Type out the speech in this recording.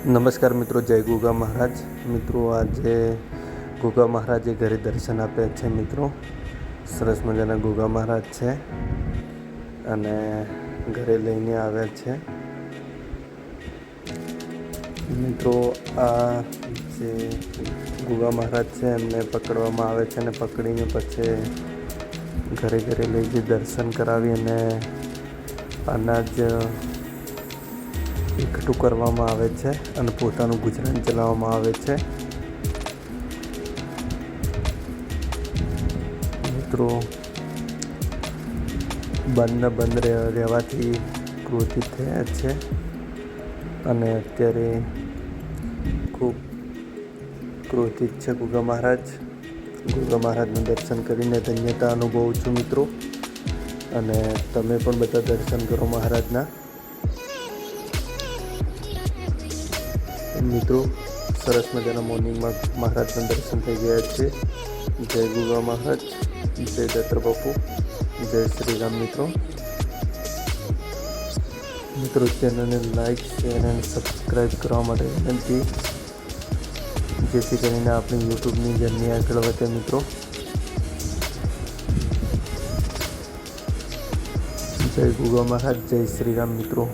નમસ્કાર મિત્રો, જય ગુગા મહારાજ. મિત્રો, આજે ગુગા મહારાજે ઘરે દર્શન આપ્યા છે. મિત્રો, સરસ મજાના ગુગા મહારાજ છે અને ઘરે લઈને આવ્યા છે. મિત્રો, આ જે ગુગા મહારાજ છે એમને પકડવામાં આવે છે અને પકડીને પછી ઘરે ઘરે લઈ જઈ દર્શન કરાવી અને અનાજ એકઠું કરવામાં આવે છે અને પોતાનું ગુજરાન ચલાવવામાં આવે છે. મિત્રો, બંધ રહેવાથી ક્રોધિત થયા છે અને અત્યારે ખૂબ ક્રોધિત છે ગુગા મહારાજ. ગુગા મહારાજનું દર્શન કરીને ધન્યતા અનુભવું છું મિત્રો, અને તમે પણ બધા દર્શન કરો મહારાજના. મિત્રો, સરસ મજાના મોર્નિંગમાં મહારાજના દર્શન થઈ ગયા છે. જય ગુગા મહારાજ, જય દત્ત બાપુ, જય શ્રી રામ. મિત્રો, ચેનલને લાઈક, શેર અને સબસ્ક્રાઈબ કરવા માટે વિનંતી, જેથી કરીને આપણી યુટ્યુબની જર્ની આગળ વધે. મિત્રો, જય ગુગા મહારાજ, જય શ્રી રામ. મિત્રો.